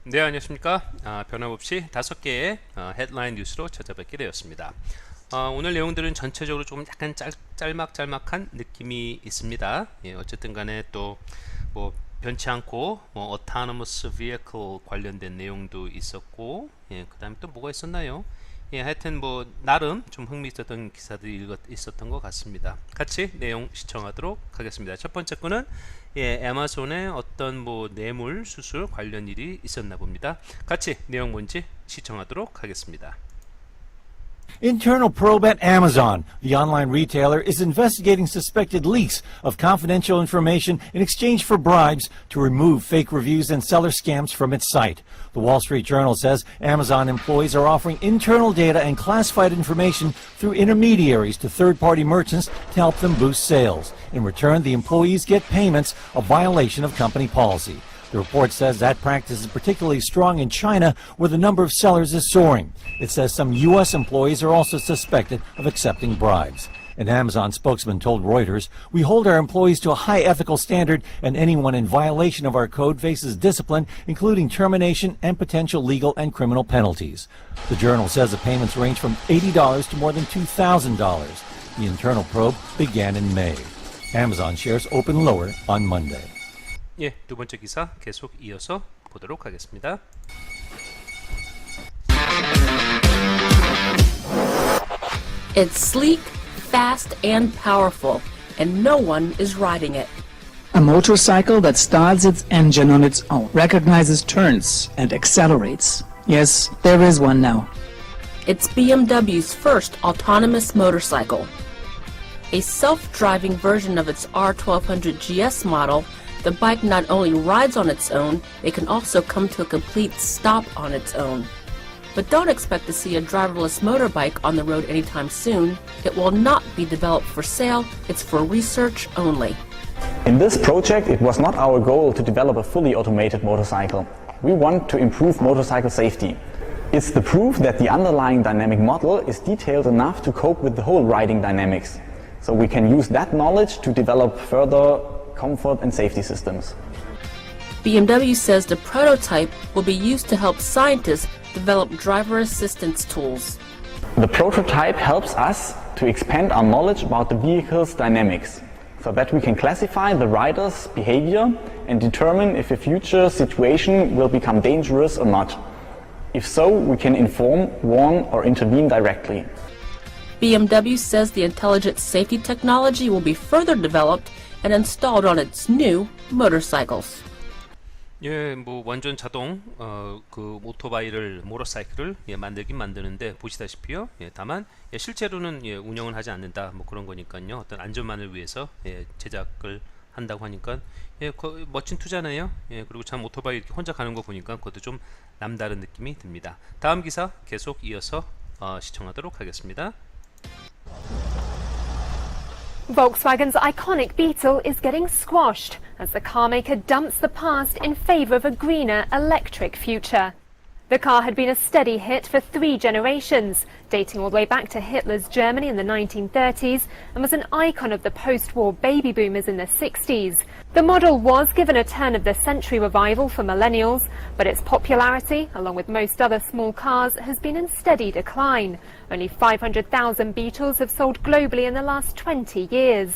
네, 안녕하십니까. 변함없이 5개의 헤드라인 뉴스로 찾아뵙게 되었습니다. 오늘 내용들은 전체적으로 조금 약간 짤막짤막한 느낌이 있습니다. 예, 어쨌든 간에 또 뭐 변치 않고 autonomous vehicle 관련된 내용도 있었고, 예, 그 다음에 또 뭐가 있었나요? 예, 하여튼 뭐 나름 좀 흥미있었던 기사들이 있었던 것 같습니다. 같이 내용 시청하도록 하겠습니다. 첫 번째 거는 애마존의 어떤 뭐 뇌물 수술 관련 일이 있었나 봅니다. 같이 내용 뭔지 시청하도록 하겠습니다. Internal probe at Amazon. The online retailer is investigating suspected leaks of confidential information in exchange for bribes to remove fake reviews and seller scams from its site. The Wall Street Journal says Amazon employees are offering internal data and classified information through intermediaries to third-party merchants to help them boost sales. In return, the employees get payments, a violation of company policy. The report says that practice is particularly strong in China, where the number of sellers is soaring. It says some U.S. employees are also suspected of accepting bribes. An Amazon spokesman told Reuters, "We hold our employees to a high ethical standard, and anyone in violation of our code faces discipline, including termination and potential legal and criminal penalties." The Journal says the payments range from $80 to more than $2,000. The internal probe began in May. Amazon shares opened lower on Monday. 예, 두 번째 기사 계속 이어서 보도록 하겠습니다. It's sleek, fast, and powerful, and no one is riding it. A motorcycle that starts its engine on its own, recognizes turns, and accelerates. Yes, there is one now. It's BMW's first autonomous motorcycle. A self-driving version of its R1200 GS model, the bike not only rides on its own, it can also come to a complete stop on its own. But don't expect to see a driverless motorbike on the road anytime soon. It will not be developed for sale, it's for research only. In this project, it was not our goal to develop a fully automated motorcycle. We want to improve motorcycle safety. It's the proof that the underlying dynamic model is detailed enough to cope with the whole riding dynamics. So we can use that knowledge to develop further comfort and safety systems. BMW says the prototype will be used to help scientists develop driver assistance tools. The prototype helps us to expand our knowledge about the vehicle's dynamics, so that we can classify the rider's behavior and determine if a future situation will become dangerous or not. If so, we can inform, warn, or intervene directly. BMW says the intelligent safety technology will be further developed and installed on its new motorcycles. 예, 뭐 완전 자동 그 오토바이를 모터사이클을 만들긴 만드는데 보시다시피요. 예, 다만 실제로는 운영은 하지 않는다. 뭐 그런 거니까요. 어떤 안전만을 위해서 제작을 한다고 하니까 멋진 투자네요. 예, 그리고 참 오토바이 이렇게 혼자 가는 거 보니까 그것도 좀 남다른 느낌이 듭니다. 다음 기사 계속 이어서 시청하도록 하겠습니다. Volkswagen's iconic Beetle is getting squashed as the carmaker dumps the past in favour of a greener electric future. The car had been a steady hit for 3 generations, dating all the way back to Hitler's Germany in the 1930s, and was an icon of the post-war baby boomers in the 60s. The model was given a turn-of-the-century revival for millennials, but its popularity, along with most other small cars, has been in steady decline. Only 500,000 Beetles have sold globally in the last 20 years.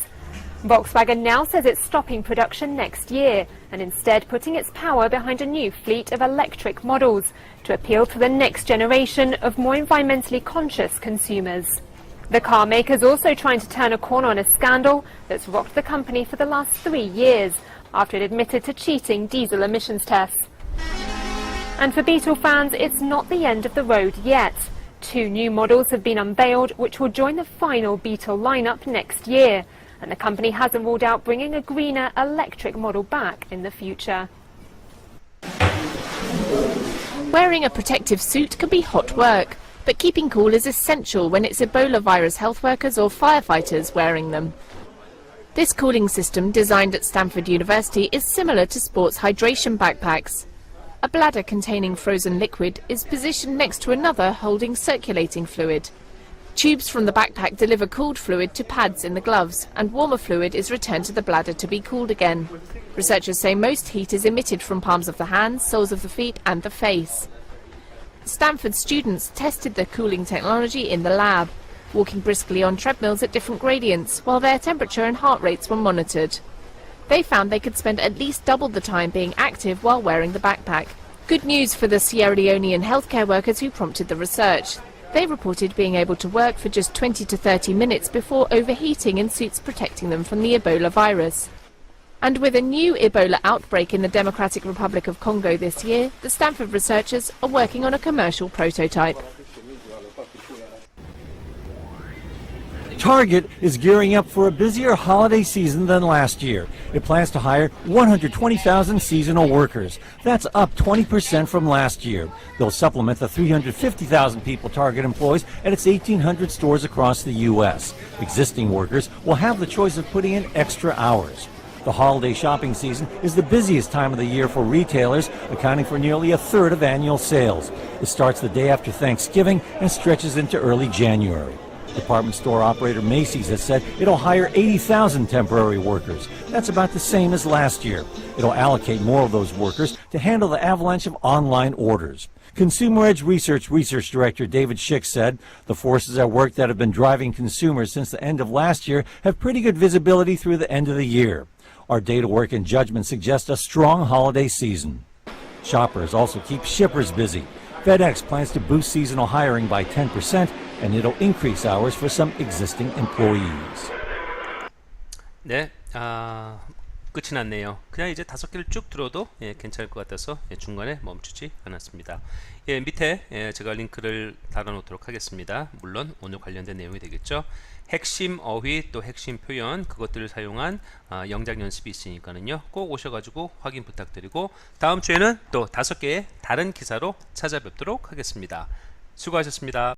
Volkswagen now says it's stopping production next year and instead putting its power behind a new fleet of electric models to appeal to the next generation of more environmentally conscious consumers. The car maker's also trying to turn a corner on a scandal that's rocked the company for the last 3 years after it admitted to cheating diesel emissions tests. And for Beetle fans, it's not the end of the road yet. 2 new models have been unveiled which will join the final Beetle lineup next year. And the company hasn't ruled out bringing a greener electric model back in the future. Wearing a protective suit can be hot work, but keeping cool is essential when it's Ebola virus health workers or firefighters wearing them. This cooling system, designed at Stanford University, is similar to sports hydration backpacks. A bladder containing frozen liquid is positioned next to another holding circulating fluid. Tubes from the backpack deliver cooled fluid to pads in the gloves, and warmer fluid is returned to the bladder to be cooled again. Researchers say most heat is emitted from palms of the hands, soles of the feet and the face. Stanford students tested the cooling technology in the lab, walking briskly on treadmills at different gradients, while their temperature and heart rates were monitored. They found they could spend at least double the time being active while wearing the backpack. Good news for the Sierra Leonean healthcare workers who prompted the research. They reported being able to work for just 20 to 30 minutes before overheating in suits protecting them from the Ebola virus. And with a new Ebola outbreak in the Democratic Republic of Congo this year, the Stanford researchers are working on a commercial prototype. Target is gearing up for a busier holiday season than last year. It plans to hire 120,000 seasonal workers. That's up 20% from last year. They'll supplement the 350,000 people Target employs at its 1,800 stores across the U.S. Existing workers will have the choice of putting in extra hours. The holiday shopping season is the busiest time of the year for retailers, accounting for nearly a third of annual sales. It starts the day after Thanksgiving and stretches into early January. Department store operator Macy's has said it'll hire 80,000 temporary workers. That's about the same as last year. It'll allocate more of those workers to handle the avalanche of online orders. Consumer Edge Research Director David Schick said the forces at work that have been driving consumers since the end of last year have pretty good visibility through the end of the year. Our data work and judgment suggest a strong holiday season. Shoppers also keep shippers busy. FedEx plans to boost seasonal hiring by 10%, and it'll increase hours for some existing employees. 네, 끝이 났네요. 그냥 이제 5개를 쭉 들어도 괜찮을 것 같아서 중간에 멈추지 않았습니다. 밑에 제가 링크를 달아놓도록 하겠습니다. 물론 오늘 관련된 내용이 되겠죠. 핵심 어휘 또 핵심 표현 그것들을 사용한 영작 연습이 있으니까는요. 꼭 오셔가지고 확인 부탁드리고 다음 주에는 또 5개의 다른 기사로 찾아뵙도록 하겠습니다. 수고하셨습니다.